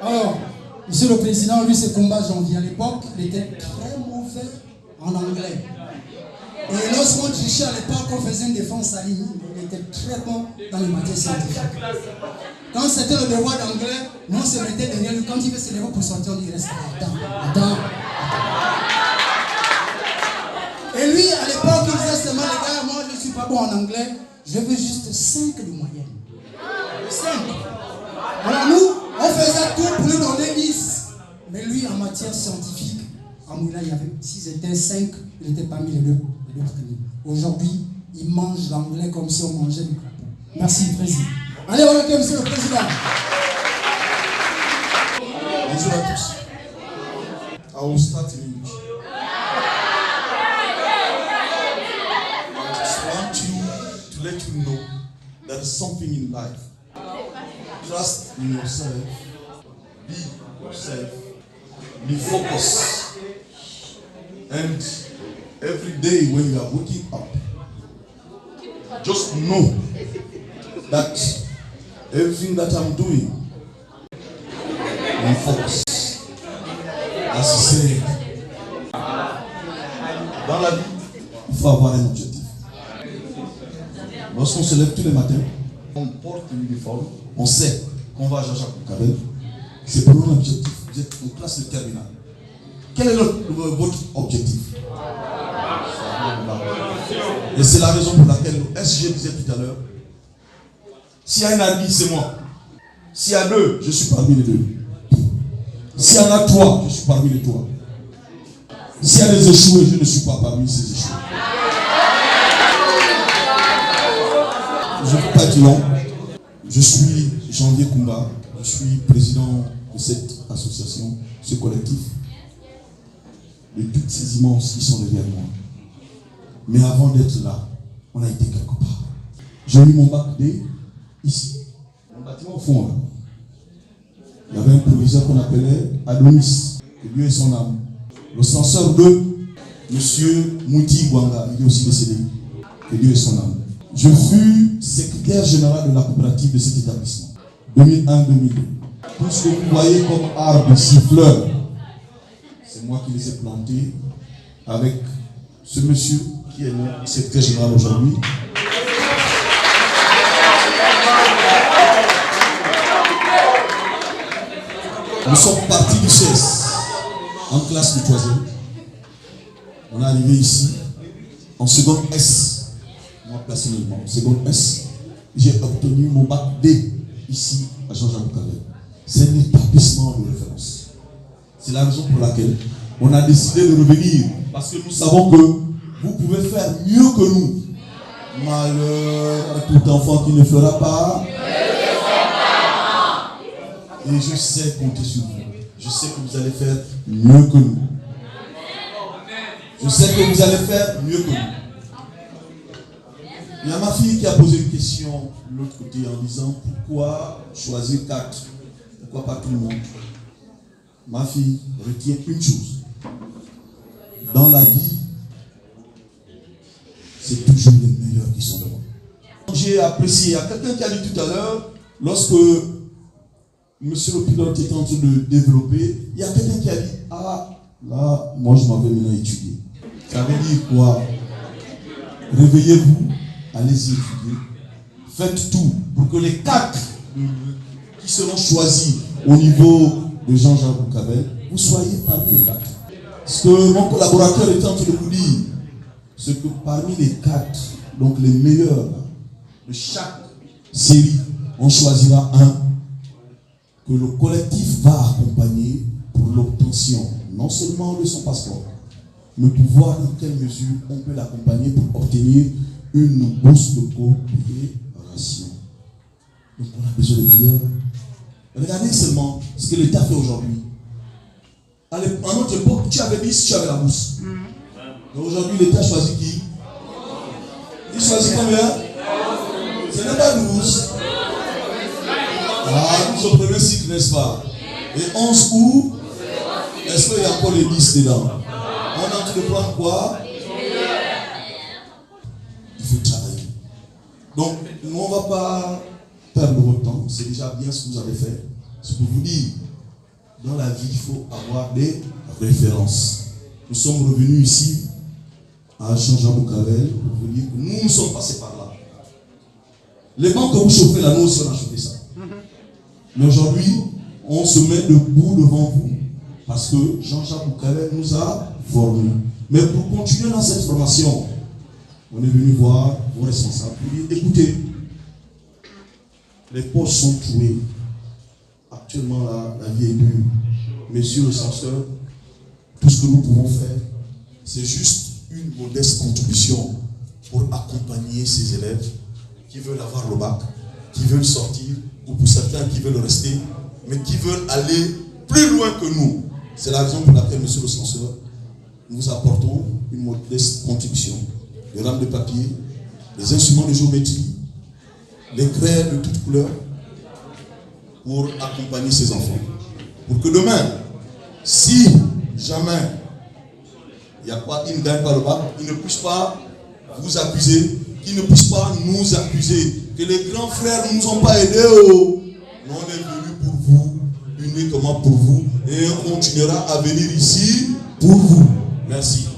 Alors, Monsieur le Président, lui, c'est Combat Janvier. À l'époque, il était très mauvais en anglais. Et lorsqu'on trichait à l'époque, on faisait une défense à ligne. Il était très bon dans les matières scientifiques. Quand c'était le devoir d'anglais, nous on se mettait derrière lui. Quand il veut se lever pour sortir, on dit reste là. Attends. Et lui, à l'époque, il disait seulement, les gars, moi je ne suis pas bon en anglais, je veux juste 5 de moyenne. 5. Alors nous, on faisait tout pour lui donner 10. Mais lui, en matière scientifique, en Moulin, il y avait, s'ils étaient 5, il était parmi les deux premiers. Aujourd'hui, il mange l'anglais comme si on mangeait du crapaud. Merci, Président. Allez, on accueille Monsieur le Président. Bonjour à tous. I will start in English. I just want to let you know there is something in life. Trust in yourself. Be yourself. Be focused. And every day when you are waking up, just know that everything that I'm doing, I'm focused. As he said, dans la vie, il faut avoir un objectif. Lorsqu'on se lève tous les matins, on porte l'uniforme, on sait qu'on va à Jean-Jacques Boukabel, c'est pour nous un objectif. Vous êtes en classe de terminale. Quel est votre objectif? Et c'est la raison pour laquelle le SG disait tout à l'heure, s'il y a un ami, c'est moi. S'il y a deux, je suis parmi les deux. S'il y en a trois, je suis parmi les trois. S'il y a des échoués, je ne suis pas parmi ces échoués. Je ne peux pas dire long. Je suis Janvier Koumba. Je suis président de cette association, ce collectif, de toutes ces immenses qui sont derrière moi. Mais avant d'être là, on a été quelque part. J'ai eu mon bac D ici, mon bâtiment au fond. Là. Il y avait un proviseur qu'on appelait Adonis, que Dieu est son âme. Le censeur de M. Mouti Gwanga, il est aussi décédé, que Dieu est son âme. Je fus secrétaire général de la coopérative de cet établissement, 2001-2002. Tout ce que vous voyez comme arbres siffleurs, c'est moi qui les ai plantés avec ce monsieur qui est le secrétaire général aujourd'hui. Nous sommes partis du CS en classe de 3e. On est arrivé ici en seconde S. Moi personnellement, en seconde S, j'ai obtenu mon bac D ici à Jean-Jacques Boukabel. C'est un établissement de référence. C'est la raison pour laquelle on a décidé de revenir. Parce que nous savons que vous pouvez faire mieux que nous. Malheur à tout enfant qui ne fera pas. Et je sais compter sur vous. Je sais que vous allez faire mieux que nous. Je sais que vous allez faire mieux que nous. Il y a ma fille qui a posé une question de l'autre côté en disant pourquoi choisir 4? Pourquoi pas tout le monde? Ma fille retient une chose. Dans la vie, c'est toujours les meilleurs qui sont devant. J'ai apprécié, il y a quelqu'un qui a dit tout à l'heure, lorsque monsieur le pilote était en train de développer, il y a quelqu'un qui a dit, ah, là, moi je m'en vais maintenant étudier. Ça veut dire quoi? Réveillez-vous, allez-y étudier. Faites tout pour que les 4 qui seront choisis au niveau de Jean-Jacques Boukabel, vous soyez parmi les 4. Ce que mon collaborateur est en train de vous dire, c'est que parmi les 4, donc les meilleurs de chaque série, on choisira un que le collectif va accompagner pour l'obtention non seulement de son passeport, mais pour voir dans quelle mesure on peut l'accompagner pour obtenir une bourse de coopération. Donc on a besoin de meilleurs. Regardez seulement ce que l'État fait aujourd'hui. À notre époque, tu avais 10, tu avais la bourse. Donc aujourd'hui, l'État choisit qui? Il choisit combien? Ce n'est pas 12. Ah, 12 au premier cycle, n'est-ce pas? Et 11 où? Est-ce qu'il y a encore les 10 dedans? On est en train de prendre quoi? Il faut travailler. Donc, nous, on ne va pas perdre votre temps. C'est déjà bien ce que vous avez fait. C'est pour vous dire dans la vie, il faut avoir des références. Nous sommes revenus ici à Jean-Jean Boucavel pour vous dire que nous sommes passés par là. Les bancs que vous chauffez là, nous aussi on a chauffé ça. Mais aujourd'hui, on se met debout devant vous parce que Jean-Jacques Boucavel nous a formés. Mais pour continuer dans cette formation, on est venu voir vos responsables pour dire, écoutez, les poches sont trouées. Actuellement, là, la vie est dure. Messieurs le censeur, tout ce que nous pouvons faire, c'est juste une modeste contribution pour accompagner ces élèves qui veulent avoir le bac, qui veulent sortir, ou pour certains qui veulent rester, mais qui veulent aller plus loin que nous. C'est la raison pour laquelle, monsieur le censeur, nous apportons une modeste contribution. Des rames de papier, des instruments de géométrie, des crayons de toutes couleurs, pour accompagner ces enfants. Pour que demain, si jamais il ne gagne pas le bac, ils ne puissent pas vous accuser, qu'ils ne puissent pas nous accuser, que les grands frères ne nous ont pas aidés. Oh. Nous, on est venus pour vous, uniquement pour vous, et on continuera à venir ici pour vous. Merci.